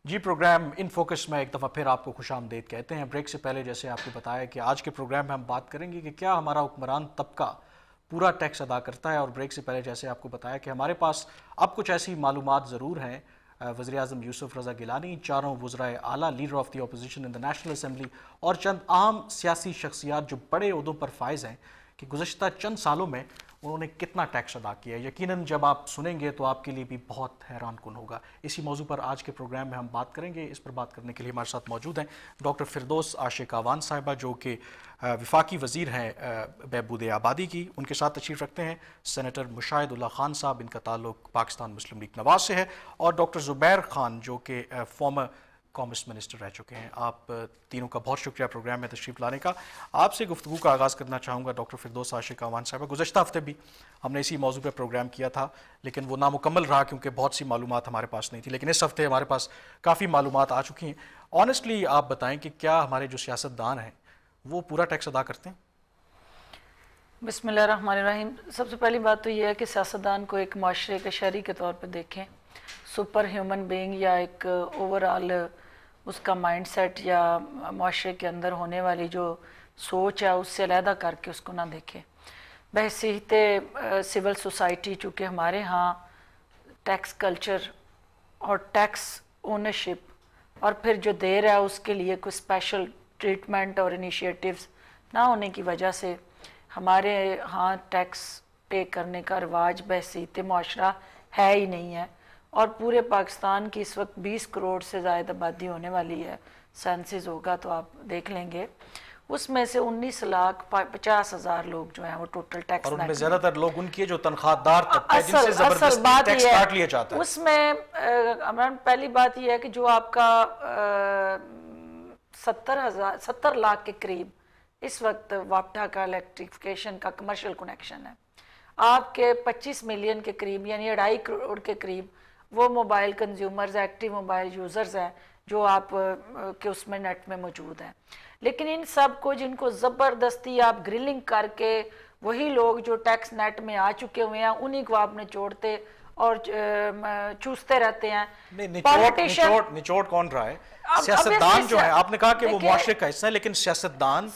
Ji, programme in focus में एक दफ़ा फिर आपको खुशामदीद कहते हैं। ब्रेक से पहले जैसे आपको बताया कि आज के प्रोग्राम में हम बात करेंगे कि क्या हमारा हुक्मरान तबका पूरा टैक्स अदा करता है। और ब्रेक से पहले जैसे आपको बताया कि हमारे पास अब कुछ ऐसी मालूमात ज़रूर हैं। वज़ीर आज़म यूसुफ रज़ा गिलानी, चारों वज़राए आला, leader of the opposition in the national assembly और चंद आम सियासी शख्सियात जो बड़े ओहदों पर फायज़ हैं कि गुज़श्ता चंद सालों में उन्होंने कितना टैक्स अदा किया। यकीनन जब आप सुनेंगे तो आपके लिए भी बहुत हैरान कुन होगा। इसी मौजू पर आज के प्रोग्राम में हम बात करेंगे। इस पर बात करने के लिए हमारे साथ मौजूद हैं डॉक्टर फिरदौस आशिक आवान साहिबा, जो कि वफाकी वज़ीर हैं बहबूद आबादी की। उनके साथ तशरीफ़ रखते हैं सेनेटर मुशाहिदुल्लाह खान साहब, इनका ताल्लुक पाकिस्तान मुस्लिम लीग नवाज से है, और डॉक्टर ज़ुबैर खान जो कि फॉर्मर कॉमर्स मिनिस्टर रह चुके हैं। आप तीनों का बहुत शुक्रिया प्रोग्राम में तशरीफ़ लाने का। आपसे गुफ्तगू का आगाज़ करना चाहूँगा डॉक्टर फिरदौस आशिक आवान साहब। गुज़श्ता हफ्ते भी हमने इसी मौजू पर प्रोग्राम किया था, लेकिन वो नामुकम्मल रहा क्योंकि बहुत सी मालूमात हमारे पास नहीं थी। लेकिन इस हफ्ते हमारे पास काफ़ी मालूमात आ चुकी हैं। ऑनेस्टली आप बताएं कि क्या हमारे जो सियासतदान हैं वो पूरा टैक्स अदा करते हैं? बिस्मिल्लाहिर्रहमानिर्रहीम। सबसे पहली बात तो यह है कि सियासतदान को एक माशरे के शहरी के तौर पर देखें, सुपर ह्यूमन बीइंग या एक ओवरऑल उसका माइंडसेट या माशरे के अंदर होने वाली जो सोच है उससे अलहदा करके उसको ना देखें। बहसीत सिविल सोसाइटी, चूँकि हमारे यहाँ टैक्स कल्चर और टैक्स ओनरशिप और फिर जो देर है उसके लिए कोई स्पेशल ट्रीटमेंट और इनिशिएटिव्स ना होने की वजह से हमारे यहाँ टैक्स पे करने का रिवाज बहसीत माशरा है ही नहीं है। और पूरे पाकिस्तान की इस वक्त 20 करोड़ से ज़्यादा आबादी होने वाली है। सेंसस होगा तो आप देख लेंगे, उसमें से 19,50,000 लोग जो हैं वो टोटल टैक्स, और उनमें ज़्यादातर लोग उनकी जो तनख्वाहदार तबका जिनसे ज़बरदस्ती टैक्स काट लिया जाता है। उसमें पहली बात यह है कि जो आपका 70 लाख के करीब इस वक्त वापटा का इलेक्ट्रिफिकेशन का कमर्शियल कनेक्शन है। आपके 25 मिलियन के करीब यानी 2.5 करोड़ के करीब वो mobile consumers, active mobile users हैं जो आप के उसमें नेट में मौजूद हैं। लेकिन इन सब को जिनको ज़बरदस्ती आप ग्रिलिंग करके वही लोग जो टैक्स नेट में आ चुके हुए हैं उन्हीं को आप निचोड़ते और चूसते रहते हैं। निचोड़ कौन रहा है? सियासतदान जो है, आपने कहा कि वो मुआशरे का हिस्सा है, लेकिन सियासतदान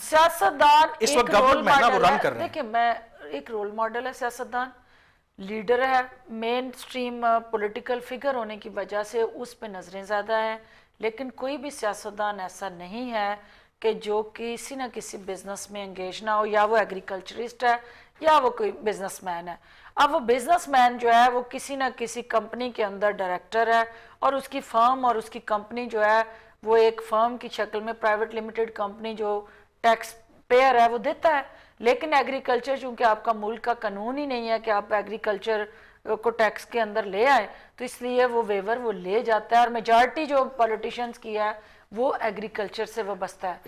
इस वक्त गवर्नमेंट में ना वो रन कर रहे हैं। देखिए, मैं एक रोल मॉडल है सियासतदान, लीडर है, मेन स्ट्रीम पॉलिटिकल फिगर होने की वजह से उस पे नज़रें ज़्यादा हैं। लेकिन कोई भी सियासतदान ऐसा नहीं है कि जो किसी न किसी बिजनेस में एंगेज ना हो, या वो एग्रीकल्चरिस्ट है या वो कोई बिजनेसमैन है। अब वो बिजनेसमैन जो है वो किसी न किसी कंपनी के अंदर डायरेक्टर है और उसकी फर्म और उसकी कंपनी जो है वो एक फर्म की शक्ल में प्राइवेट लिमिटेड कंपनी जो टैक्स पेयर है वो देता है। लेकिन एग्रीकल्चर, चूँकि आपका मुल्क का कानून ही नहीं है कि आप एग्रीकल्चर को टैक्स के अंदर ले आए, तो इसलिए वो वेवर वो ले जाता है। और मेजॉरिटी जो पॉलिटिशियंस की है वो एग्रीकल्चर से वाबस्ता है।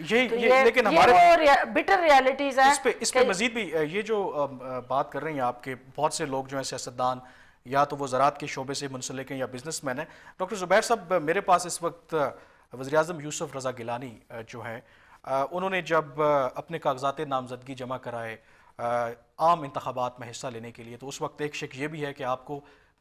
लेकिन हमारे बिटर रियलिटीज हैं। इस पे मजीद भी ये जो बात कर रहे हैं आपके बहुत से लोग जो हैं सियासतदान, या तो वो ज़राअत के शोबे से मुंसलिक हैं या बिजनेसमैन हैं। डॉक्टर ज़ुबैर साहब, मेरे पास इस वक्त वज़ीर आज़म यूसुफ रज़ा गिलानी जो है उन्होंने जब अपने कागजात नामजदगी जमा कराए आम इंतखाबात में हिस्सा लेने के लिए, तो उस वक्त एक शक ये भी है कि आपको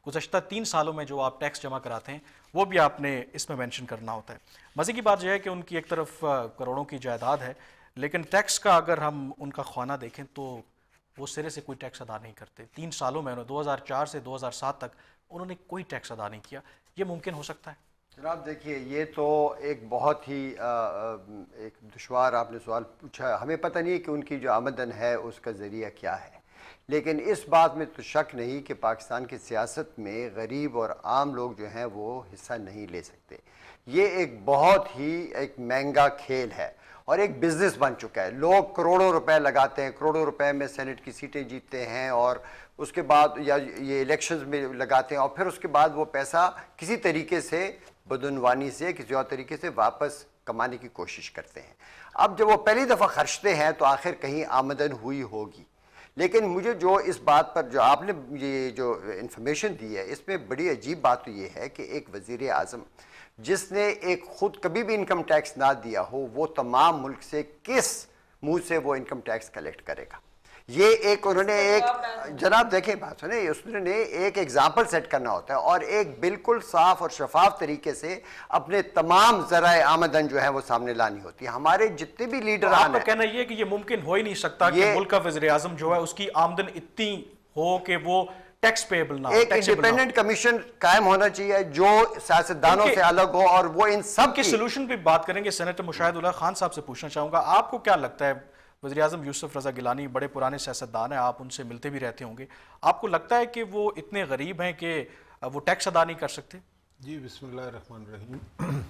गुज़श्ता 3 सालों में जो आप टैक्स जमा कराते हैं वो भी आपने इसमें मेंशन करना होता है। मज़े की बात यह है कि उनकी एक तरफ करोड़ों की जायदाद है, लेकिन टैक्स का अगर हम उनका ख़ाना देखें तो वो सिरे से कोई टैक्स अदा नहीं करते। 3 सालों में 2004 से 2007 तक उन्होंने कोई टैक्स अदा नहीं किया। ये मुमकिन हो सकता है? जनाब देखिए, ये तो एक बहुत ही एक दुश्वार आपने सवाल पूछा। हमें पता नहीं कि उनकी जो आमदन है उसका ज़रिया क्या है, लेकिन इस बात में तो शक नहीं कि पाकिस्तान की सियासत में गरीब और आम लोग जो हैं वो हिस्सा नहीं ले सकते। ये एक बहुत ही एक महंगा खेल है और एक बिज़नेस बन चुका है। लोग करोड़ों रुपए लगाते हैं, करोड़ों रुपए में सेनेट की सीटें जीतते हैं और उसके बाद या ये इलेक्शंस में लगाते हैं और फिर उसके बाद वो पैसा किसी तरीके से बदनवानी से किसी और तरीके से वापस कमाने की कोशिश करते हैं। अब जब वो पहली दफ़ा खर्चते हैं तो आखिर कहीं आमदन हुई होगी। लेकिन मुझे जो इस बात पर जो आपने ये जो इन्फॉर्मेशन दी है, इसमें बड़ी अजीब बात तो ये है कि एक वज़ीर आज़म जिसने एक खुद कभी भी इनकम टैक्स ना दिया हो, वो तमाम मुल्क से किस मुँह से वो इनकम टैक्स कलेक्ट करेगा? ये एक उन्होंने एक जनाब देखें बात सुने, उसने एक एग्जाम्पल सेट करना होता है और एक बिल्कुल साफ और शफाफ तरीके से अपने तमाम ज़राए आमदन जो है वो सामने लानी होती है। हमारे जितने भी लीडर आपका कहना ये कि ये मुमकिन हो ही नहीं सकता कि मुल्क का वज़ीर आज़म जो है उसकी आमदन इतनी हो कि वो टैक्स पेएबल ना हो। एक इंडिपेंडेंट कमीशन कायम होना चाहिए जो सियासतदानों से अलग हो और वो इन सब के सोल्यूशन पे बात करेंगे। सेनेटर मुशाहिद उल्लाह खान साहब से पूछना चाहूंगा, आपको क्या लगता है, वज़ीर आज़म यूसुफ रज़ा गिलानी बड़े पुराने सियासतदान हैं, आप उनसे मिलते भी रहते होंगे, आपको लगता है कि वो इतने गरीब हैं कि वो टैक्स अदा नहीं कर सकते? जी बिस्मिल्लाहिर्रहमानिर्रहीम।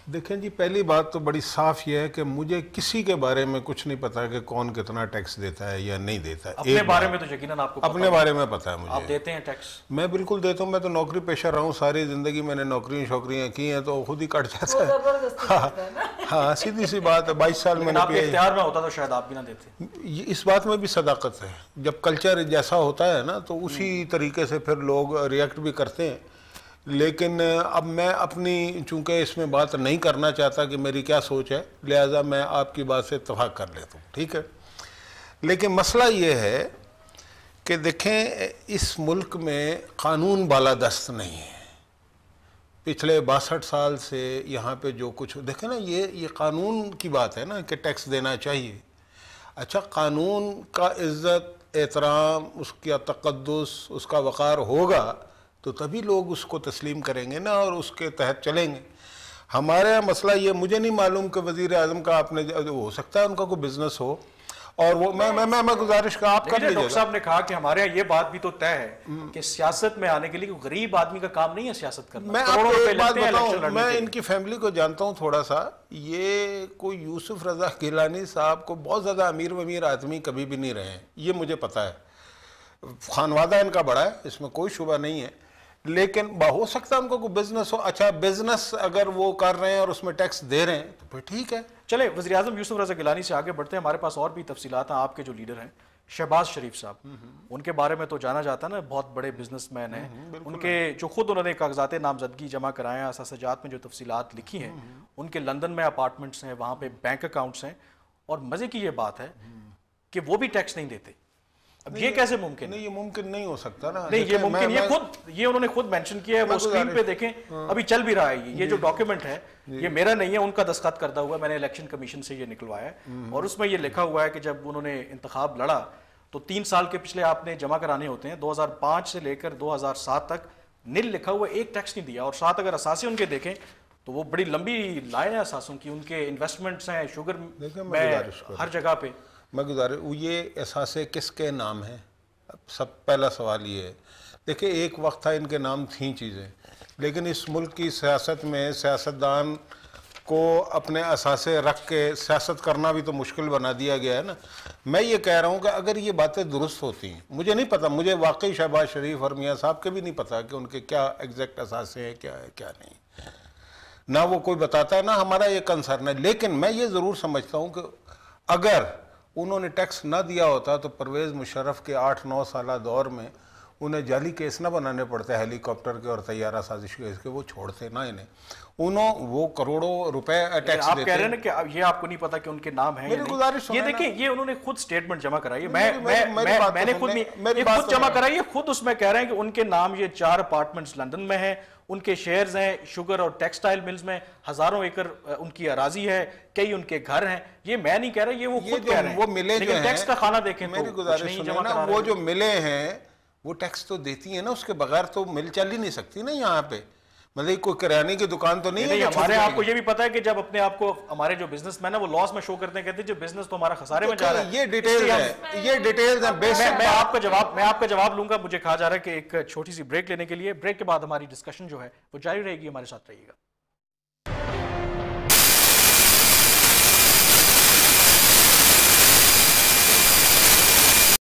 देखें जी, पहली बात तो बड़ी साफ ये है कि मुझे किसी के बारे में कुछ नहीं पता कि कौन कितना टैक्स देता है या नहीं देता है। अपने बारे में तो यकीनन आपको अपने बारे में पता है मुझे। आप देते हैं टैक्स? मैं बिल्कुल देता हूँ। मैं तो नौकरी पेशा रहा हूँ, सारी ज़िंदगी मैंने नौकरियाँ की हैं, तो खुद ही कट जाता है। हाँ, सीधी सी बात है। 22 साल मैंने इख्तियार में होता तो शायद आप भी ना देते। इस बात में भी सदाकत है, जब कल्चर जैसा होता है ना तो उसी तरीके से फिर लोग रिएक्ट भी करते हैं। लेकिन अब मैं अपनी चूंकि इसमें बात नहीं करना चाहता कि मेरी क्या सोच है, लिहाजा मैं आपकी बात से इत्तफाक कर लेता हूँ, ठीक है। लेकिन मसला ये है कि देखें, इस मुल्क में कानून बालादस्त नहीं है। पिछले 62 साल से यहाँ पे जो कुछ देखें ना, ये कानून की बात है ना कि टैक्स देना चाहिए। अच्छा, कानून का इज़्ज़त, एहतराम, उसका तक़द्दुस, उसका वक़ार होगा तो तभी लोग उसको तस्लीम करेंगे ना और उसके तहत चलेंगे। हमारे यहाँ मसला ये, मुझे नहीं मालूम कि वज़ीर आज़म का आपने, हो सकता है उनका कोई बिजनेस हो और वो मैं गुजारिश का आप कर लीजिए। डॉक्टर साहब ने कहा कि हमारे यहाँ ये बात भी तो तय है कि सियासत में आने के लिए गरीब आदमी का काम नहीं है सियासत करना। मैं आपको एक बात बताऊं, मैं इनकी फैमिली को जानता हूँ थोड़ा सा। ये कोई यूसुफ रज़ा गिलानी साहब को बहुत ज़्यादा अमीर आदमी कभी भी नहीं रहे हैं, ये मुझे पता है। खानवादा इनका बड़ा है, इसमें कोई शुबा नहीं है। लेकिन हो सकता है उनको कोई बिजनेस हो। अच्छा, बिजनेस अगर वो कर रहे हैं और उसमें टैक्स दे रहे हैं तो फिर ठीक है। चले, वज़ीर आज़म यूसुफ रज़ा गिलानी से आगे बढ़ते हैं। हमारे पास और भी तफसीलात हैं। आपके जो लीडर हैं शहबाज शरीफ साहब, उनके बारे में तो जाना जाता है ना, बहुत बड़े बिजनेसमैन हैं। उनके जो खुद उन्होंने कागजात नामजदगी जमा कराए हैं, असासजात में जो तफसीलात लिखी हैं, उनके लंदन में अपार्टमेंट्स हैं, वहाँ पे बैंक अकाउंट्स हैं, और मज़े की ये बात है कि वो भी टैक्स नहीं देते। अब ये कैसे मुमकिन? नहीं, ये मुमकिन नहीं हो सकता ना। नहीं, ये मुमकिन, ये उन्होंने खुद मेंशन किया है, वो स्क्रीन पे देखें, अभी चल भी रहा है। ये जो डॉक्यूमेंट है ये मेरा नहीं है, उनका दस्तखत करता हुआ, मैंने इलेक्शन कमीशन से ये निकलवाया है और उसमें ये लिखा हुआ है कि जब उन्होंने इंतखाब लड़ा तो 3 साल के पिछले आपने जमा कराने होते हैं। 2005 से लेकर 2007 तक नील लिखा हुआ, एक टैक्स नहीं दिया। और साथ अगर असासे उनके देखें तो वो बड़ी लंबी लाइन है असासों की, उनके इन्वेस्टमेंट्स हैं शुगर में हर जगह पे। मैं गुजारिश, ये एहसासे किसके नाम है? सब पहला सवाल ये है। देखिए, एक वक्त था इनके नाम थी चीज़ें, लेकिन इस मुल्क की सियासत में सियासतदान को अपने असासे रख के सियासत करना भी तो मुश्किल बना दिया गया है ना। मैं ये कह रहा हूँ कि अगर ये बातें दुरुस्त होती हैं, मुझे नहीं पता, मुझे वाकई शहबाज शरीफ और मियाँ साहब के भी नहीं पता कि उनके क्या एग्जैक्ट असासे हैं, क्या है क्या नहीं, ना वो कोई बताता है ना हमारा ये कंसर्न है। लेकिन मैं ये ज़रूर समझता हूँ कि अगर उन्होंने टैक्स ना दिया होता तो परवेज़ मुशर्रफ के 8-9 साल दौर में उन्हें जाली केस ना बनाने पड़ते हेलीकॉप्टर के और तैयारा साजिश के, इसके वो छोड़ते ना इन्हें। वो करोड़ों रुपए टैक्स आप कह रहे हैं ना कि ये आपको नहीं पता कि उनके नाम हैं। मेरी गुजारिश ये देखिए, ये उन्होंने खुद स्टेटमेंट जमा कराई है, मैंने खुद नहीं, खुद जमा कराई है, खुद उसमें कह रहे हैं कि उनके नाम ये 4 अपार्टमेंट्स लंदन में है, उनके शेयर्स हैं शुगर और टेक्सटाइल मिल्स में, हज़ारों एकड़ उनकी अराजी है, कई उनके घर हैं। ये मैं नहीं कह रहा, ये वो खुद कह रहे हैं। वो मिले जो टैक्स का खाना देखें, मेरी गुजारिश सुनिए ना, वो जो मिले हैं वो टैक्स तो देती है ना, उसके बगैर तो मिल चल ही नहीं सकती ना यहाँ पे। मतलब कोई किराने की दुकान तो नहीं है। हमारे आपको ये भी पता है कि जब अपने आप को हमारे जो बिजनेसमैन है वो लॉस में शो करते हैं, कहते हैं जो बिजनेस तो हमारा खसारे में जा रहा है। ये डिटेल्स है, ये डिटेल्स है। मैं आपका जवाब लूंगा। मुझे कहा जा रहा है कि एक छोटी सी ब्रेक लेने के लिए, ब्रेक के बाद हमारी डिस्कशन जो है वो जारी रहेगी। हमारे साथ रहिएगा।